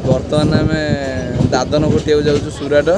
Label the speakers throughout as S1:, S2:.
S1: बर्तमान आम दादन गोटिया जाऊँ सुराट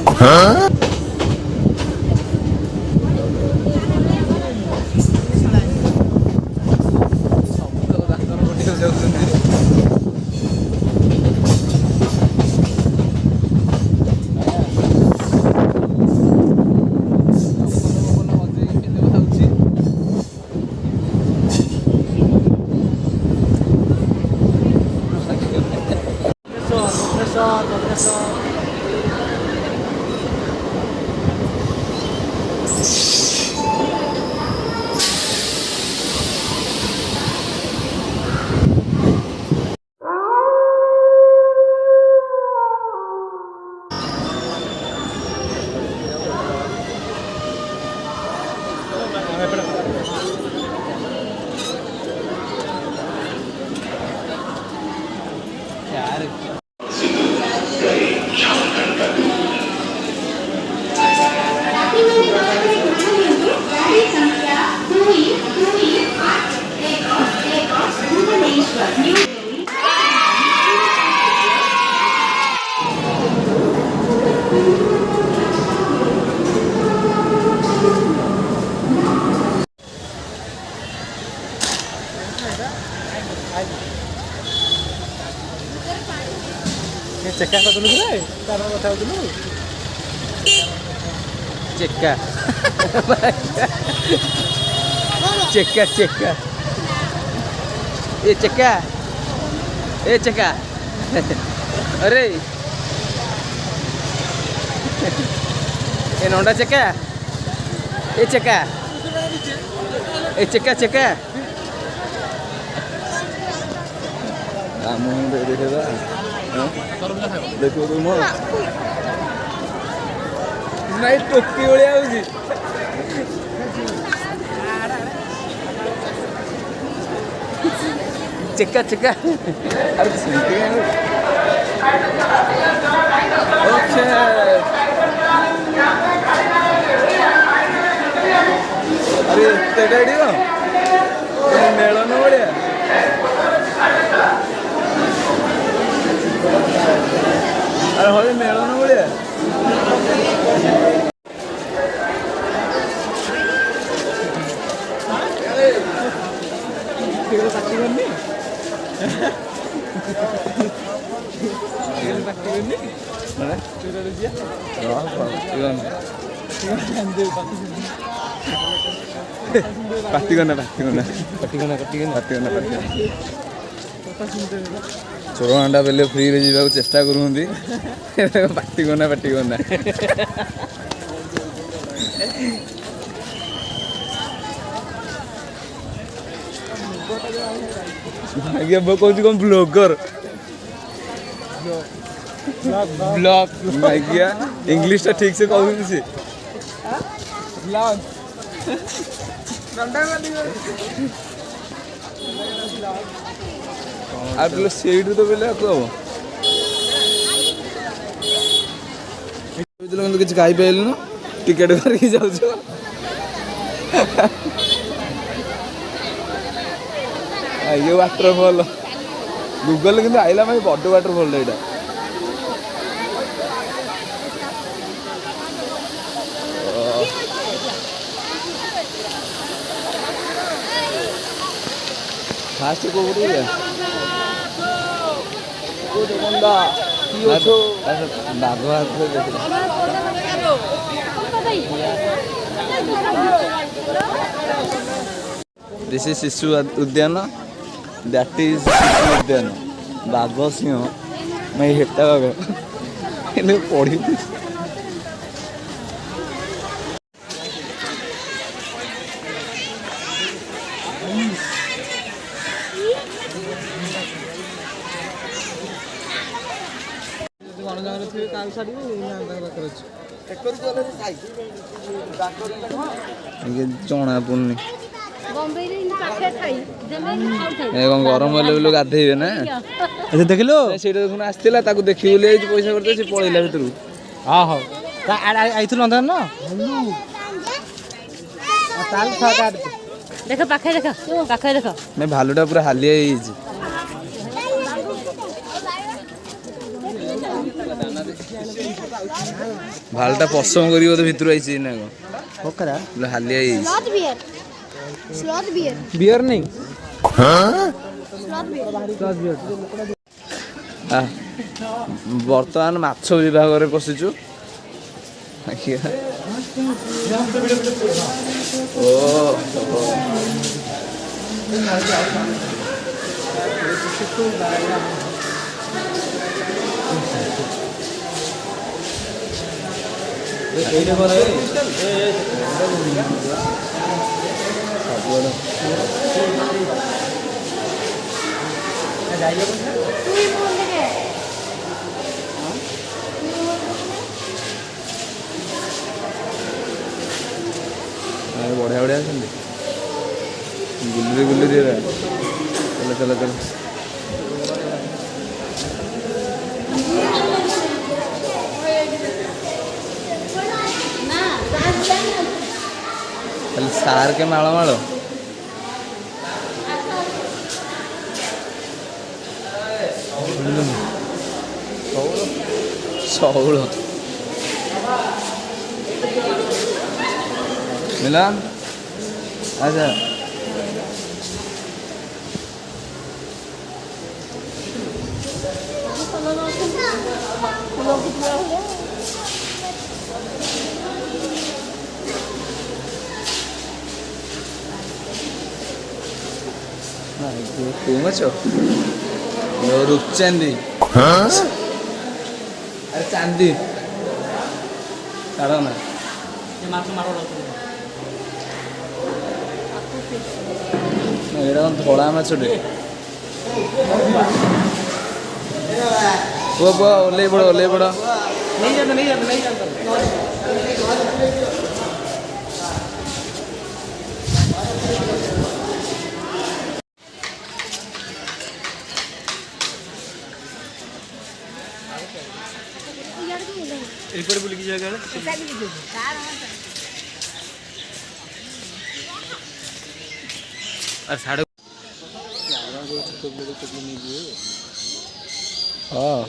S1: चेका कदलु रे तार कथा होतलु चेका चेका चेका ए चेका अरे ए नोंडा चेका ए चेका चेका देखो तुम नहीं टोकी भाया हो चेका चेका अरे ओके अरे तेड़ी मेलन बढ़िया अरे हो मेलन बढ़िया चोर अंडा बेले फ्री रे जावाक चेष्टा करूँगी पार्टी करना आगे कहूँ कौन ब्लॉगर ब्लॉग आज्ञा इंग्लिश ठीक से कहूँ सीट तो बोले हम किसी खाई पाइलु टिकेट करके जाऊ ये वाटरफॉल गूगल किंतु आइला मैं बड़ वाटरफॉल यहाँ फास्ट को दिस इज शिशु उद्यान दैट इज शिशु उद्यान बाघ सिंह मैं हेटा पढ़ी
S2: ଜଣ ଜଣରେ ଥିବେ କାହାକୁ ଛାଡ଼ିବେ ତାଙ୍କ ପାଖରେ ଅଛି
S1: ଜଣା ପଡୁନି
S3: କଣ
S1: ଗରମ ହେଲେ ବୋଲି ଗାଧେଇବେ ନା
S2: ଦେଖିଲୁ
S1: ସେଇଟା ଦେଖୁନ ଆସିଥିଲା ତାକୁ ଦେଖିବି ବୋଲି ହେଇଛି ପଇସା କରିଦେଇ ସେ ପଳେଇଲା ଭିତରୁ
S2: ହଁ ହଉ ଆଇଥିଲୁ ନନ୍ଦନ ନା
S3: ଦେଖ ପାଖେ ଦେଖ
S1: ନାଇଁ ଭାଲୁଟା ପୁରା ହାଲିଆ ହେଇଯାଇଛି ଭାଲୁଟା ପସମ କରିକି ବୋଧେ ଭିତରୁ ଆଇଛି ନା କଣ ହାଲିଆ ହେଇଯାଇଛି
S2: ବିୟର ନେଇ
S1: ବର୍ତ୍ତମାନ ମାଛ ବିଭାଗରେ ପଶିଛୁ ବଢିଆ ବଢିଆ ଅଛନ୍ତି ଗୁଲୁରି ଚାଲ ଖାଲି ସାର କେ ମାଳ ଶଉଳ ମିଲା ଆଚ୍ଛା तू मचो रूपचांदी अरे चांदी ना धड़ा माछटे ओल्ले पड़ नहीं एपटे बुलिकी जगह साढ़े हाँ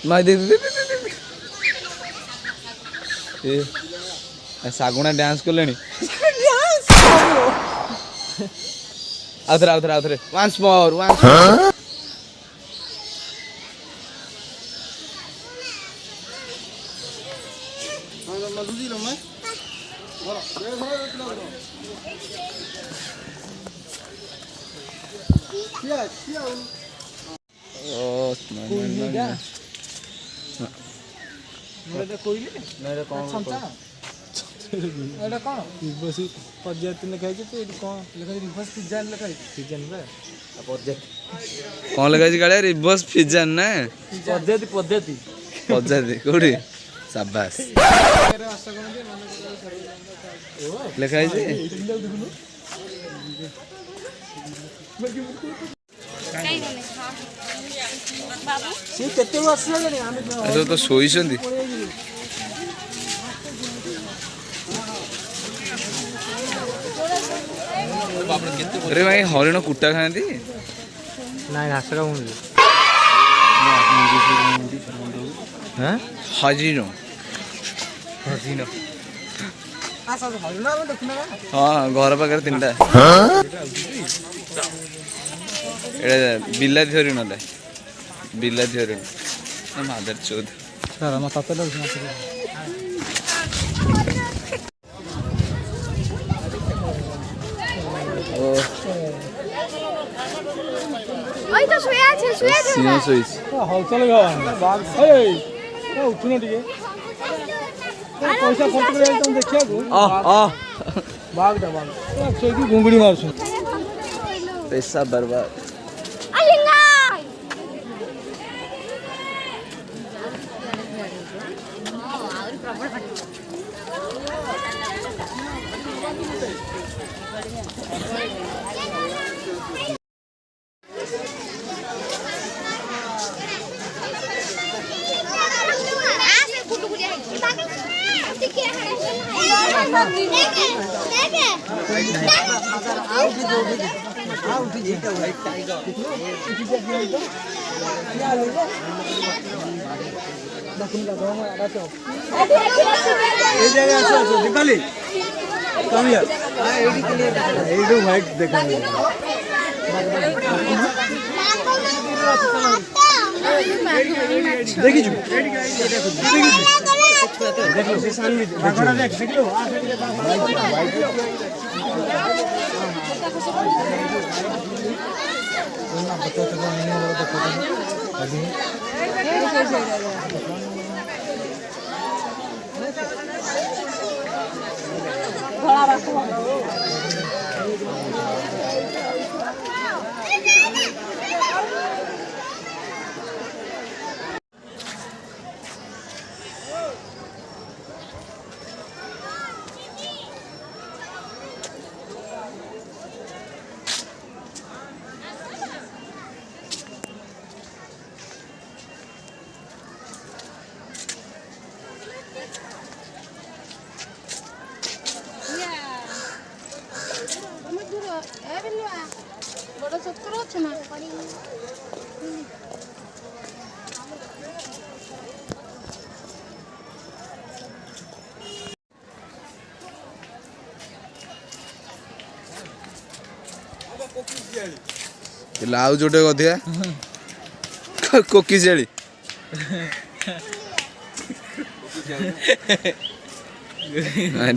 S1: माई देख सागुना डांस कले आउथरे once more कौन लगा गाड़िया रिवर्स पिज्जन ना पद्धति कोठी शाबाश लिखा है तो सोई अरे भाई हरिण कुटा खाती
S2: ना घास का
S1: हजीनो हाँ घर पाखे तीन टा बिलाती हरिण बिलाती हरिण मादर चौध
S2: ବାଘଟା ବାଘ ସେଇଠି ଗୁଙ୍ଗୁଡ଼ି ମାରୁଛନ୍ତି।
S1: पैसा बर्बाद।
S2: ଦେଖିଛୁ
S3: ବଡ଼ ଚକ୍ର ଅଛି ନା
S1: लाउ जोटे अधिका कोकी शेली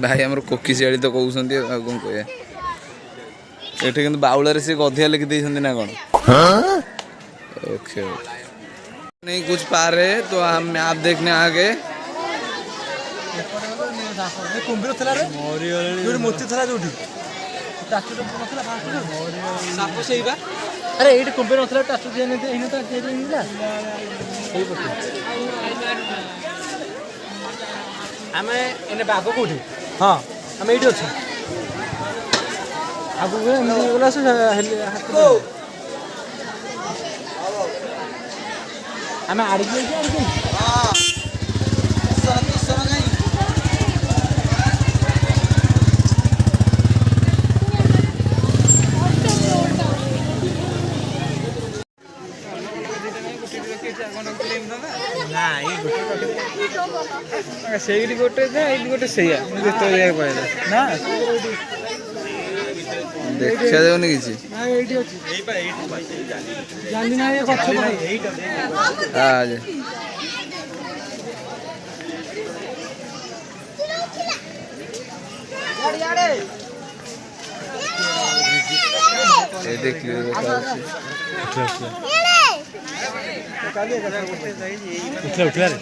S1: भाई आमर कोकी शेली तो कहते कौन कह ये कि बाउल से अधिका लिखी ना कौन ओके नहीं कुछ पा रहे तो हम मैप देखने आ गए
S2: କୁମ୍ଭୀର ଥିଲା ରେ ଯୋଉଠି ମୋତି ଥିଲା ଯୋଉଠି ସାପ ସେଇବା ଆରେ ଏଇଠି କୁମ୍ଭୀର ନଥିଲା ଟାଚୁ ଦିଆ ହେଇନି ତ ହେଇଥିଲା ଆମେ ଏନେ ବାଘ କୋଉଠି ହଁ ଆମେ ଏଇଠି ଅଛୁ ଆଗକୁ ଏମିତି ଗଲା ଆମେ ଆଡ଼ିକି ସେଇଠି ଗୋଟେ ଏଇଠି ଗୋଟେ ସେଇଆ ଯେତେବେଳେ ଯାଇ ପଳେଇଲା ନା
S1: देखा जाऊनी किसी
S2: ଏଇଠି ଅଛି ଜାନି ନା ଏ ଗଛ
S1: आज ये देख लियो देखा
S2: उठला रे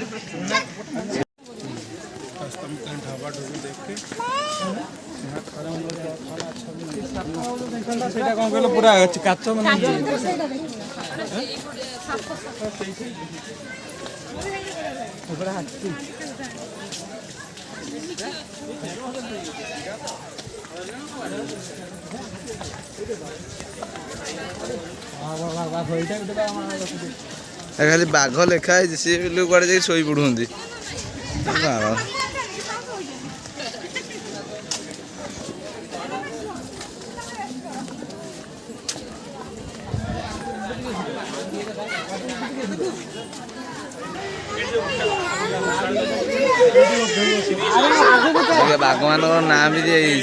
S2: ସେଇଟା କ'ଣ କହିଲ ପୁରା କାଚ ମାନେ ପୁରା ହାତୀ
S1: खाली बाघ लेखा है सी कड़े जाए शोई पड़ुंदी बाघ मान ना भी दिखाई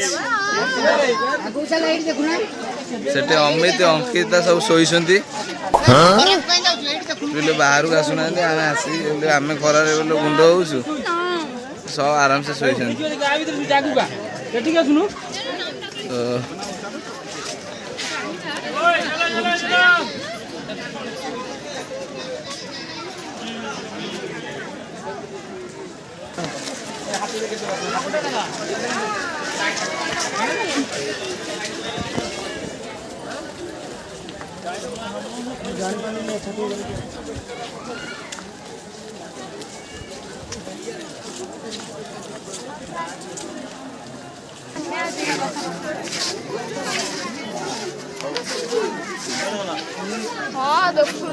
S1: अमित अंकिता सब शोई बाहर को आसुना आम आसी आम खरार गुंड हो सब आराम से शोई
S3: हाँ देखो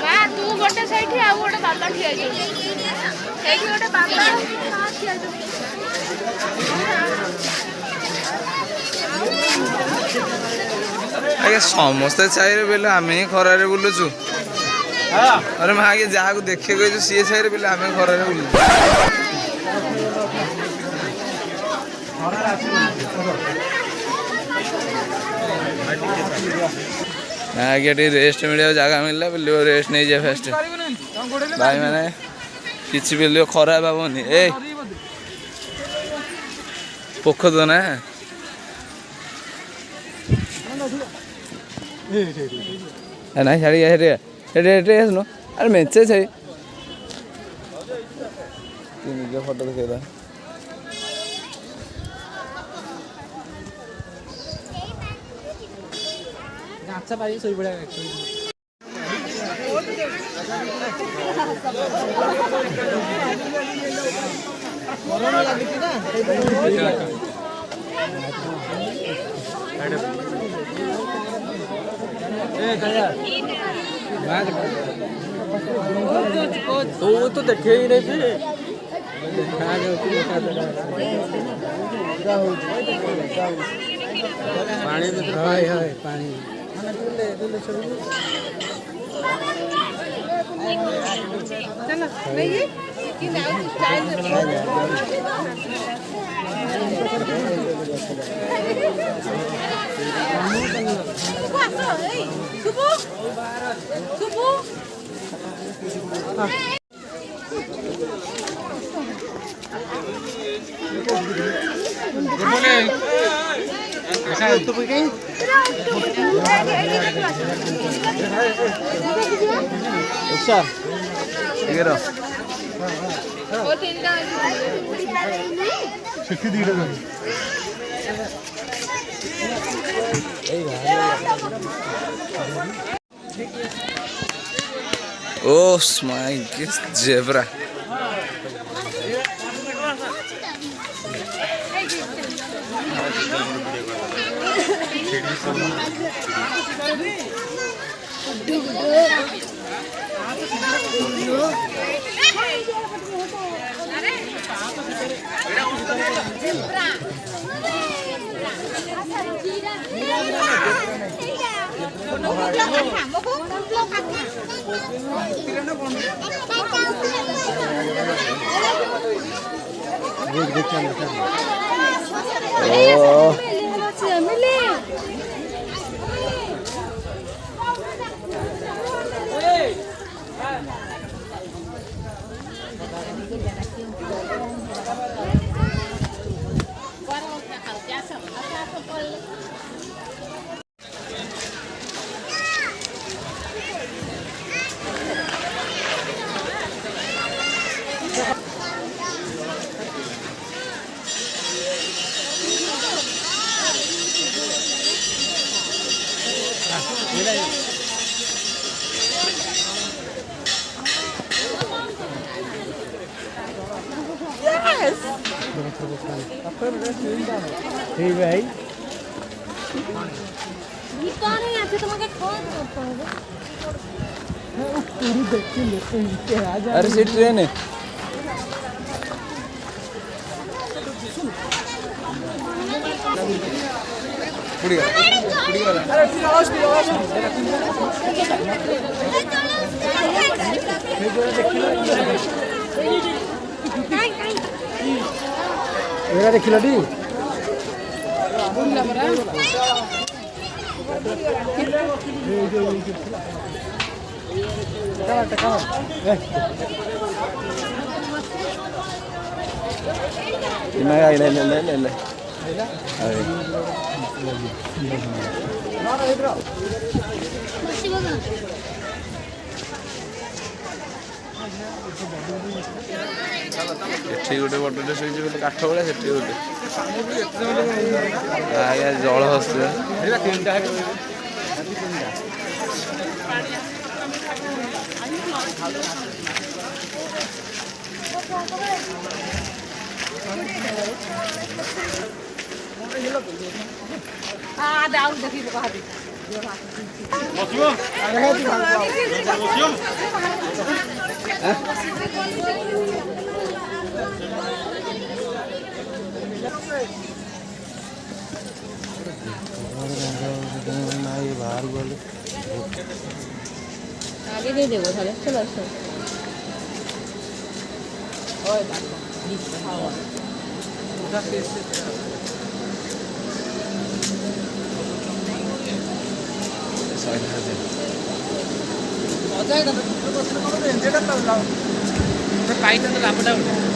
S3: माँ तू गोटे सैठी आ गोटे बाबा ठिया सैठी गोटे बाबा ठिया
S1: ଆଜ୍ଞା ସମସ୍ତେ ଛାଇରେ ବେଲେ ଆମେ ହିଁ ଖରାରେ ବୁଲୁଛୁ। ଆରେ ମା ଆଜ୍ଞା ଯାହାକୁ ଦେଖିବାକୁ କହିଛୁ ସିଏ ଛାଇରେ ବେଲେ ଆମେ ଖରାରେ ବୁଲୁଛୁ। ଆଜ୍ଞା ଟିକେ ରେଷ୍ଟ ମିଳିବାକୁ ଜାଗା ମିଳିଲା ବୁଲିବ ରେଷ୍ଟ ନେଇଯିବା ଫାଷ୍ଟ ଭାଇ ମାନେ କିଛି ବୁଲିବ ଖରାପ ହବନି। ଏ ପୋଖ ତ ନା ନାଇଁ ଛାଡ଼ି ହେଠି ଆସୁନ ଆରେ ମେଞ୍ଚେ ଛାଇ ନିଜ ଫଟୋ ଦେଖେଇଲା
S2: ଆଚ୍ଛା ଭାଇ ଶୋଇପଡ଼ିଆ ଗରମ ଲାଗୁଛି ନା तो देखे ही नहीं पानी पानी
S1: Oh my god, zebra.
S2: ठीक भाई
S1: अरे से ट्रेन है
S2: देखिल
S1: ଏଠି ଗୋଟେ ବଡ଼ଟେ ଶୋଇଛି ଗୋଟେ କାଠ ଭଳିଆ ସେଠି ଗୋଟେ ଆଜ୍ଞା ଜଳ ହସୁଛି
S3: আগে দিয়ে দেবো তাহলে চলে আসো
S2: ପାଇଥାନ୍ତେ ଲାଭଟା ଗୋଟେ